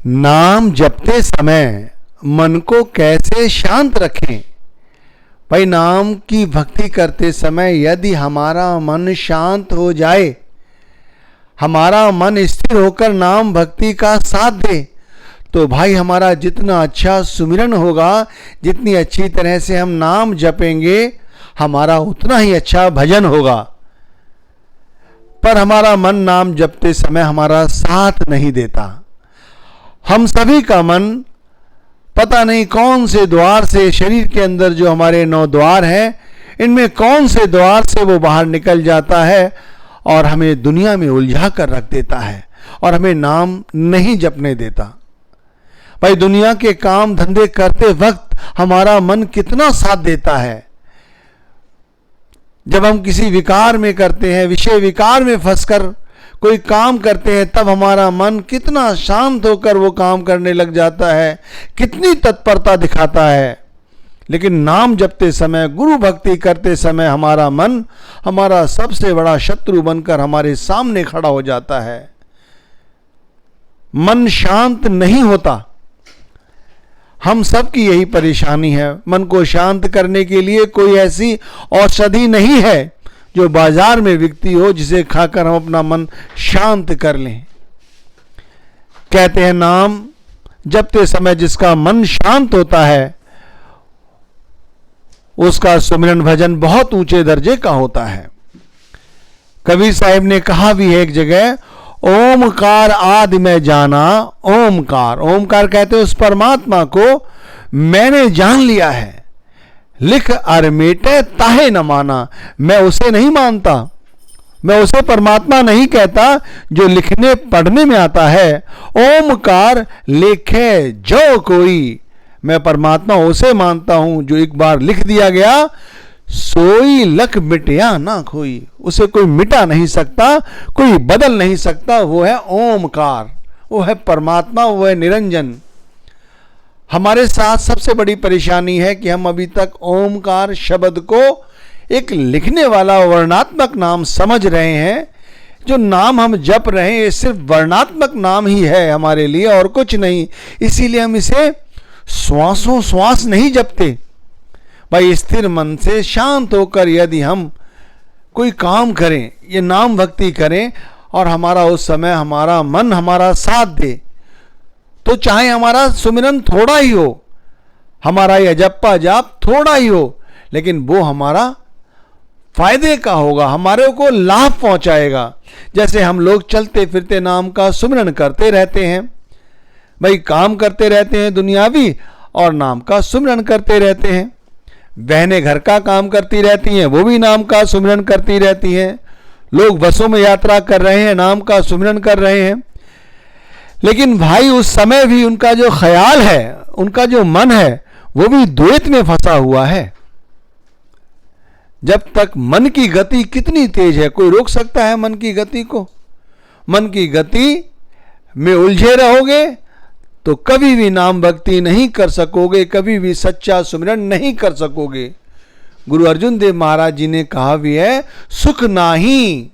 नाम जपते समय मन को कैसे शांत रखें? भाई, नाम की भक्ति करते समय यदि हमारा मन शांत हो जाए, हमारा मन स्थिर होकर नाम भक्ति का साथ दे, तो भाई हमारा जितना अच्छा सुमिरन होगा, जितनी अच्छी तरह से हम नाम जपेंगे, हमारा उतना ही अच्छा भजन होगा। पर हमारा मन नाम जपते समय हमारा साथ नहीं देता। हम सभी का मन पता नहीं कौन से द्वार से, शरीर के अंदर जो हमारे 9 द्वार हैं, इनमें कौन से द्वार से वो बाहर निकल जाता है और हमें दुनिया में उलझा कर रख देता है और हमें नाम नहीं जपने देता। भाई, दुनिया के काम धंधे करते वक्त हमारा मन कितना साथ देता है। जब हम किसी विकार में करते हैं, विषय विकार में फंसकर कोई काम करते हैं, तब हमारा मन कितना शांत होकर वो काम करने लग जाता है, कितनी तत्परता दिखाता है। लेकिन नाम जपते समय, गुरु भक्ति करते समय हमारा मन हमारा सबसे बड़ा शत्रु बनकर हमारे सामने खड़ा हो जाता है। मन शांत नहीं होता। हम सब की यही परेशानी है। मन को शांत करने के लिए कोई ऐसी औषधि नहीं है जो बाजार में बिकती हो, जिसे खाकर हम अपना मन शांत कर लें। कहते हैं नाम जपते समय जिसका मन शांत होता है, उसका सुमिरन भजन बहुत ऊंचे दर्जे का होता है। कबीर साहिब ने कहा भी है एक जगह, ओमकार आदि में जाना। ओमकार, ओमकार कहते हैं उस परमात्मा को मैंने जान लिया है। लिख अर मेटे ताहे न माना, मैं उसे नहीं मानता, मैं उसे परमात्मा नहीं कहता जो लिखने पढ़ने में आता है। ओमकार लेखे जो कोई, मैं परमात्मा उसे मानता हूं जो एक बार लिख दिया गया, सोई लख मिटया ना कोई, उसे कोई मिटा नहीं सकता, कोई बदल नहीं सकता। वो है ओमकार, वो है परमात्मा, वो है निरंजन। हमारे साथ सबसे बड़ी परेशानी है कि हम अभी तक ओमकार शब्द को एक लिखने वाला वर्णात्मक नाम समझ रहे हैं। जो नाम हम जप रहे हैं ये सिर्फ वर्णात्मक नाम ही है हमारे लिए और कुछ नहीं। इसीलिए हम इसे श्वासों श्वास नहीं जपते। भाई, स्थिर मन से शांत होकर यदि हम कोई काम करें, ये नाम भक्ति करें और हमारा उस समय हमारा मन हमारा साथ दे, तो चाहे हमारा सुमिरन थोड़ा ही हो, हमारा यह जप्पा जाप थोड़ा ही हो, लेकिन वो हमारा फायदे का होगा, हमारे को लाभ पहुंचाएगा। जैसे हम लोग चलते फिरते नाम का सुमिरन करते रहते हैं। भाई, काम करते रहते हैं दुनियावी और नाम का सुमिरन करते रहते हैं। बहनें घर का काम करती रहती हैं, वो भी नाम का सुमिरन करती रहती हैं। लोग बसों में यात्रा कर रहे हैं, नाम का सुमिरन कर रहे हैं। लेकिन भाई, उस समय भी उनका जो ख्याल है, उनका जो मन है, वो भी द्वैत में फंसा हुआ है। जब तक मन की गति कितनी तेज है, कोई रोक सकता है मन की गति को? मन की गति में उलझे रहोगे तो कभी भी नाम भक्ति नहीं कर सकोगे, कभी भी सच्चा सुमिरन नहीं कर सकोगे। गुरु अर्जुन देव महाराज जी ने कहा भी है, सुख नाही,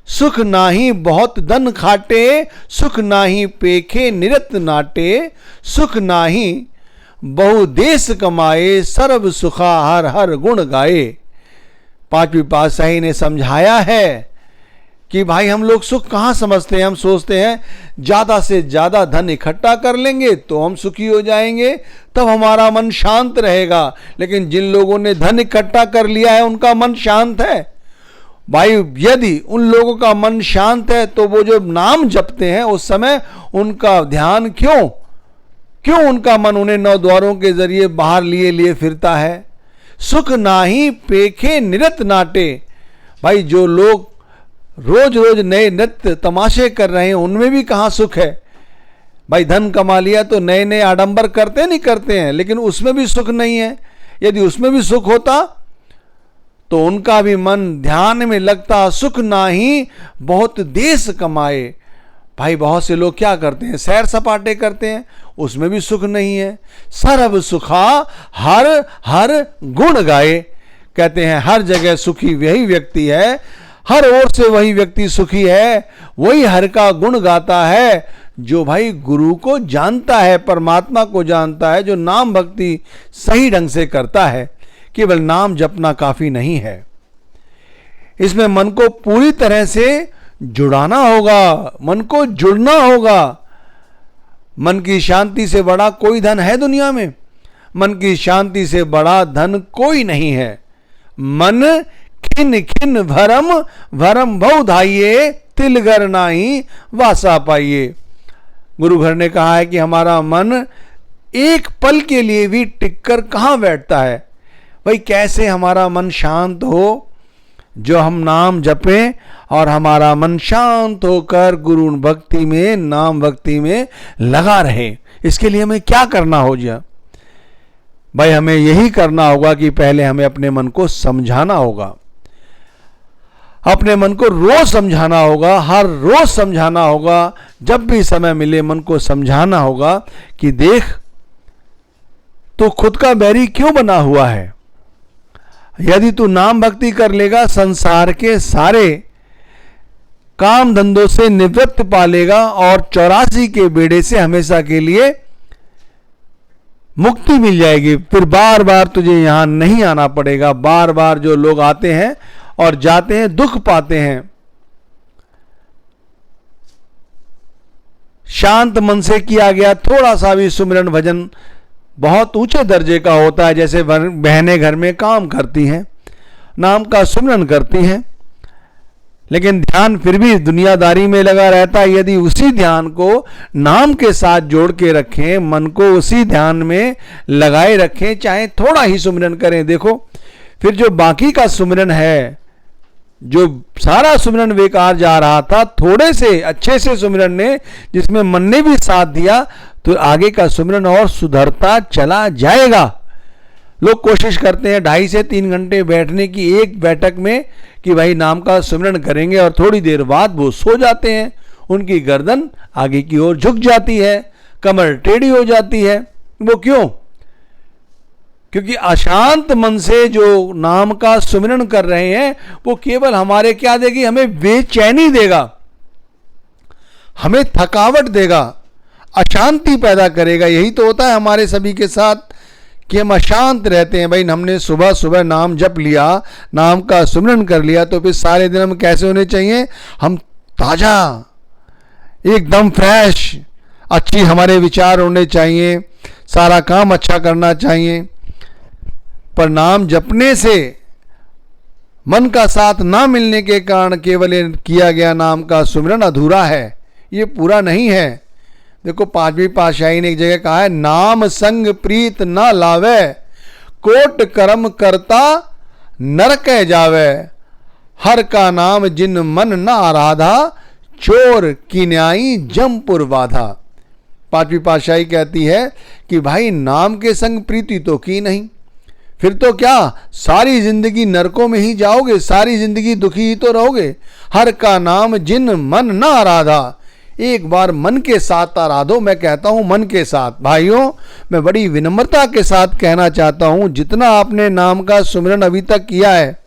सुख नाही बहुत धन खाटे, सुख नाही पेखे निरत नाटे, सुख नाही बहु देश कमाए, सर्व सुखा हर हर गुण गाए। पांचवी पातशाही ने समझाया है कि भाई, हम लोग सुख कहाँ समझते हैं? हम सोचते हैं ज़्यादा से ज़्यादा धन इकट्ठा कर लेंगे तो हम सुखी हो जाएंगे, तब हमारा मन शांत रहेगा। लेकिन जिन लोगों ने धन इकट्ठा कर लिया है उनका मन शांत है। भाई, यदि उन लोगों का मन शांत है तो वो जो नाम जपते हैं उस समय उनका ध्यान क्यों उनका मन उन्हें 9 द्वारों के जरिए बाहर लिए फिरता है। सुख नाही पेखे निरत नाटे। भाई, जो लोग रोज रोज नए नृत्य तमाशे कर रहे हैं उनमें भी कहाँ सुख है? भाई, धन कमा लिया तो नए नए आडंबर करते नहीं करते हैं, लेकिन उसमें भी सुख नहीं है। यदि उसमें भी सुख होता तो उनका भी मन ध्यान में लगता। सुख नाही बहुत देश कमाए। भाई, बहुत से लोग क्या करते हैं? सैर सपाटे करते हैं, उसमें भी सुख नहीं है। सर्व सुखा हर हर गुण गाए। कहते हैं हर जगह सुखी वही व्यक्ति है, हर ओर से वही व्यक्ति सुखी है, वही हर का गुण गाता है जो भाई गुरु को जानता है, परमात्मा को जानता है, जो नाम भक्ति सही ढंग से करता है। केवल नाम जपना काफी नहीं है, इसमें मन को पूरी तरह से जुड़ाना होगा, मन को जुड़ना होगा। मन की शांति से बड़ा कोई धन है दुनिया में? मन की शांति से बड़ा धन कोई नहीं है। मन खिन खिन भरम, भरम बहु धाइये, तिल घर नाही वासा पाइये। गुरु घर ने कहा है कि हमारा मन एक पल के लिए भी टिककर कहाँ बैठता है। भाई कैसे हमारा मन शांत हो? जो हम नाम जपें और हमारा मन शांत होकर गुरु भक्ति में, नाम भक्ति में लगा रहे। इसके लिए हमें क्या करना हो जा भाई? हमें यही करना होगा कि पहले हमें अपने मन को समझाना होगा, अपने मन को रोज समझाना होगा, हर रोज समझाना होगा। जब भी समय मिले मन को समझाना होगा कि देख तू खुद का बैरी क्यों बना हुआ है। यदि तू नाम भक्ति कर लेगा, संसार के सारे काम धंधों से निवृत्त पा लेगा और 84 के बेड़े से हमेशा के लिए मुक्ति मिल जाएगी। फिर बार बार तुझे यहां नहीं आना पड़ेगा। बार बार जो लोग आते हैं और जाते हैं दुख पाते हैं। शांत मन से किया गया थोड़ा सा भी सुमिरन भजन बहुत ऊंचे दर्जे का होता है। जैसे बहनें घर में काम करती हैं, नाम का सुमिरन करती हैं, लेकिन ध्यान फिर भी दुनियादारी में लगा रहता है। यदि उसी ध्यान को नाम के साथ जोड़ के रखें, मन को उसी ध्यान में लगाए रखें, चाहे थोड़ा ही सुमिरन करें, देखो फिर जो बाकी का सुमिरन है, जो सारा सुमिरन बेकार जा रहा था, थोड़े से अच्छे से सुमिरन ने, जिसमें मन ने भी साथ दिया, तो आगे का सुमिरन और सुधरता चला जाएगा। लोग कोशिश करते हैं 2.5 से 3 घंटे बैठने की एक बैठक में कि भाई नाम का सुमिरन करेंगे, और थोड़ी देर बाद वो सो जाते हैं। उनकी गर्दन आगे की ओर झुक जाती है, कमर टेढ़ी हो जाती है। वो क्यों? क्योंकि अशांत मन से जो नाम का सुमिरन कर रहे हैं, वो केवल हमारे क्या देगी? हमें बेचैनी देगा, हमें थकावट देगा, अशांति पैदा करेगा। यही तो होता है हमारे सभी के साथ कि हम अशांत रहते हैं। भाई हमने सुबह सुबह नाम जप लिया, नाम का सुमिरन कर लिया, तो फिर सारे दिन हम कैसे होने चाहिए? हम ताजा, एकदम फ्रेश, अच्छी हमारे विचार होने चाहिए, सारा काम अच्छा करना चाहिए। पर नाम जपने से मन का साथ ना मिलने के कारण केवल किया गया नाम का सुमिरन अधूरा है, ये पूरा नहीं है। देखो 5वीं पातशाही ने एक जगह कहा है, नाम संग प्रीत ना लावे, कोट कर्म करता नरक जावे, हर का नाम जिन मन ना आराधा, चोर किन्याई जमपुर बाधा। 5वीं पातशाही कहती है कि भाई नाम के संग प्रीति तो की नहीं, फिर तो क्या सारी जिंदगी नरकों में ही जाओगे, सारी जिंदगी दुखी ही तो रहोगे। हर का नाम जिन मन ना आराधा, एक बार मन के साथ आराधो। मैं कहता हूं मन के साथ। भाइयों, मैं बड़ी विनम्रता के साथ कहना चाहता हूं, जितना आपने नाम का सुमिरन अभी तक किया है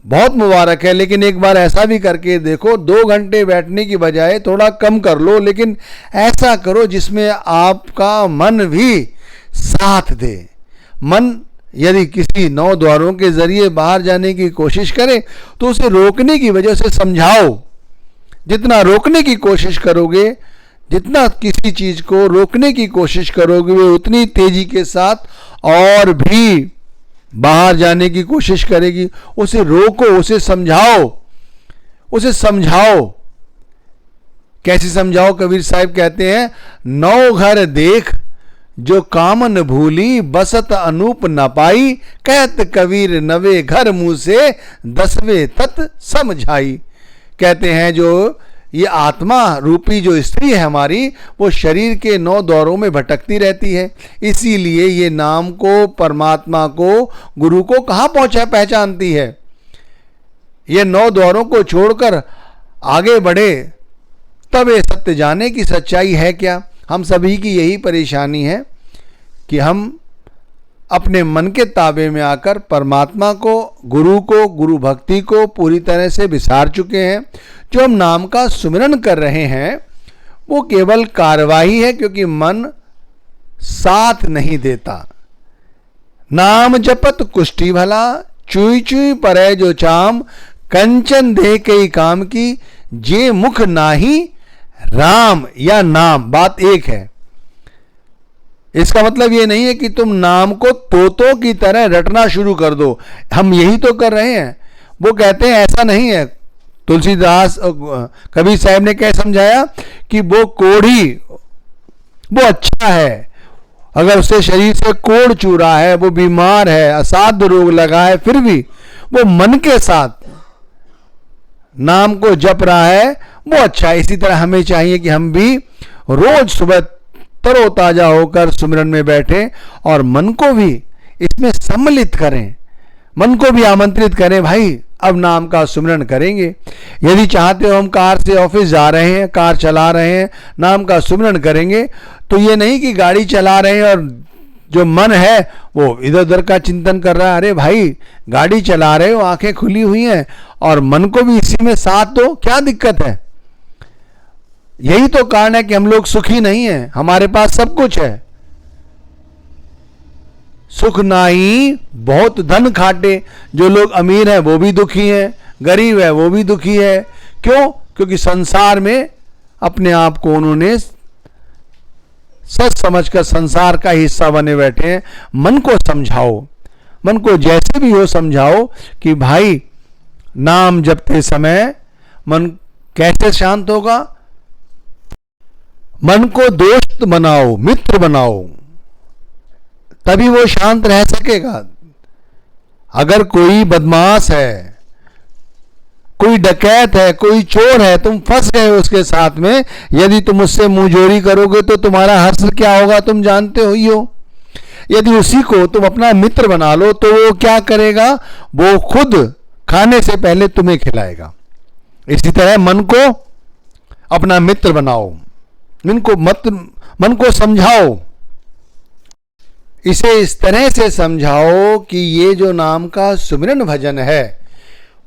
बहुत मुबारक है, लेकिन एक बार ऐसा भी करके देखो, 2 घंटे बैठने की बजाय थोड़ा कम कर लो, लेकिन ऐसा करो जिसमें आपका मन भी साथ दे। मन यदि किसी 9 द्वारों के जरिए बाहर जाने की कोशिश करे तो उसे रोकने की वजह से समझाओ। जितना रोकने की कोशिश करोगे, जितना किसी चीज को रोकने की कोशिश करोगे, वो उतनी तेजी के साथ और भी बाहर जाने की कोशिश करेगी। उसे रोको, उसे समझाओ, उसे समझाओ। कैसे समझाओ? कबीर साहब कहते हैं, 9 घर देख जो कामन भूली, बसत अनूप न पाई, कहत कबीर नवे घर मुंह से, 10वें तत् समझाई। कहते हैं जो ये आत्मा रूपी जो स्त्री है हमारी, वो शरीर के 9 द्वारों में भटकती रहती है। इसीलिए ये नाम को, परमात्मा को, गुरु को कहाँ पहचानती है। ये 9 द्वारों को छोड़कर आगे बढ़े तब ये सत्य जाने की सच्चाई है क्या। हम सभी की यही परेशानी है कि हम अपने मन के ताबे में आकर परमात्मा को, गुरु भक्ति को पूरी तरह से विसार चुके हैं। जो हम नाम का सुमिरन कर रहे हैं वो केवल कार्यवाही है, क्योंकि मन साथ नहीं देता। नाम जपत कुष्ठी भला, चुई चुई परै जो चाम, कंचन दे कई काम की, जे मुख नाही राम या नाम। बात एक है। इसका मतलब ये नहीं है कि तुम नाम को तोतों की तरह रटना शुरू कर दो। हम यही तो कर रहे हैं। वो कहते हैं ऐसा नहीं है। तुलसीदास कबीर साहब ने क्या समझाया कि वो कोढ़ी वो अच्छा है, अगर उससे शरीर से कोढ़ चूरा है, वो बीमार है, असाध्य रोग लगा है, फिर भी वो मन के साथ नाम को जप रहा है, वो अच्छा है। इसी तरह हमें चाहिए कि हम भी रोज सुबह तरोताजा होकर सुमिरन में बैठें और मन को भी इसमें सम्मिलित करें, मन को भी आमंत्रित करें। भाई अब नाम का सुमिरन करेंगे। यदि चाहते हो हम कार से ऑफिस जा रहे हैं, कार चला रहे हैं, नाम का सुमिरन करेंगे, तो ये नहीं कि गाड़ी चला रहे हैं और जो मन है वो इधर उधर का चिंतन कर रहा है। अरे भाई गाड़ी चला रहे हो, आंखें खुली हुई हैं और मन को भी इसी में साथ दो, क्या दिक्कत है। यही तो कारण है कि हम लोग सुखी नहीं हैं। हमारे पास सब कुछ है, सुख नाही बहुत धन खाटे। जो लोग अमीर हैं वो भी दुखी हैं, गरीब है वो भी दुखी है। क्यों? क्योंकि संसार में अपने आप को उन्होंने सच समझकर संसार का हिस्सा बने बैठे हैं। मन को समझाओ, मन को जैसे भी हो समझाओ कि भाई नाम जपते समय मन कैसे शांत होगा। मन को दोस्त बनाओ, मित्र बनाओ, तभी वो शांत रह सकेगा। अगर कोई बदमाश है, कोई डकैत है, कोई चोर है, तुम फंस गए उसके साथ में, यदि तुम उससे मुंहजोरी करोगे तो तुम्हारा हर्ष क्या होगा तुम जानते हो ही हो। यदि उसी को तुम अपना मित्र बना लो तो वो क्या करेगा, वो खुद खाने से पहले तुम्हें खिलाएगा। इसी तरह मन को अपना मित्र बनाओ, मन को समझाओ। इसे इस तरह से समझाओ कि ये जो नाम का सुमिरन भजन है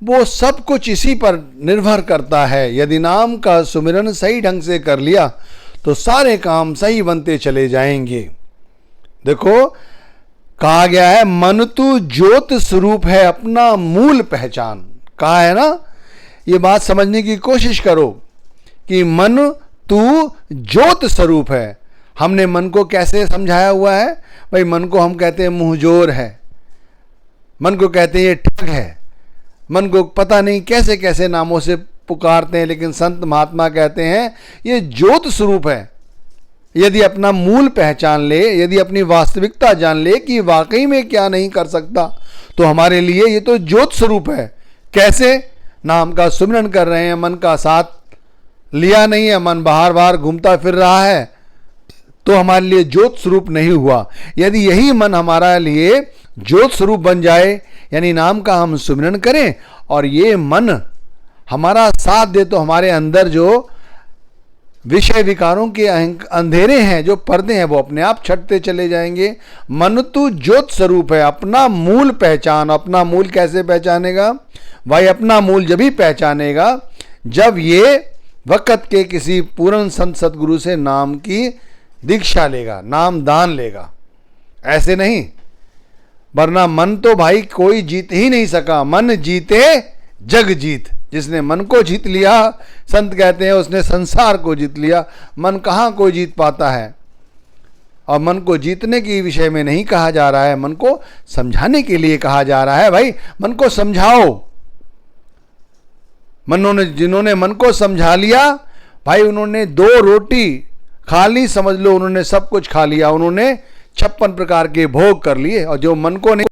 वो सब कुछ इसी पर निर्भर करता है। यदि नाम का सुमिरन सही ढंग से कर लिया तो सारे काम सही बनते चले जाएंगे। देखो कहा गया है मन तू ज्योत स्वरूप है अपना मूल पहचान। कहा है ना, ये बात समझने की कोशिश करो कि मन तू ज्योत स्वरूप है। हमने मन को कैसे समझाया हुआ है भाई। मन को हम कहते हैं मुंहजोर है, मन को कहते हैं ये ठग है, मन को पता नहीं कैसे कैसे नामों से पुकारते हैं, लेकिन संत महात्मा कहते हैं ये ज्योत स्वरूप है। यदि अपना मूल पहचान ले, यदि अपनी वास्तविकता जान ले कि वाकई में क्या नहीं कर सकता, तो हमारे लिए ये तो ज्योत स्वरूप है। कैसे? नाम का सुमिरन कर रहे हैं, मन का साथ लिया नहीं है, मन बाहर बाहर घूमता फिर रहा है, तो हमारे लिए ज्योत स्वरूप नहीं हुआ। यदि यही मन हमारा लिए ज्योत स्वरूप बन जाए, यानी नाम का हम सुमिरन करें और ये मन हमारा साथ दे, तो हमारे अंदर जो विषय विकारों के अंधेरे हैं, जो पर्दे हैं, वो अपने आप छटते चले जाएंगे। मन तो ज्योत स्वरूप है अपना मूल पहचान। अपना मूल कैसे पहचानेगा भाई? अपना मूल जब ही पहचानेगा जब ये वक़्त के किसी पूर्ण संत सतगुरु से नाम की दीक्षा लेगा, नाम दान लेगा। ऐसे नहीं, वरना मन तो भाई कोई जीत ही नहीं सका। मन जीते जग जीत। जिसने मन को जीत लिया, संत कहते हैं उसने संसार को जीत लिया। मन कहाँ कोई जीत पाता है। और मन को जीतने के विषय में नहीं कहा जा रहा है, मन को समझाने के लिए कहा जा रहा है। भाई मन को समझाओ। जिन्होंने मन को समझा लिया भाई, उन्होंने 2 रोटी खा ली, समझ लो उन्होंने सब कुछ खा लिया। उन्होंने 56 प्रकार के भोग कर लिए। और जो मन को नहीं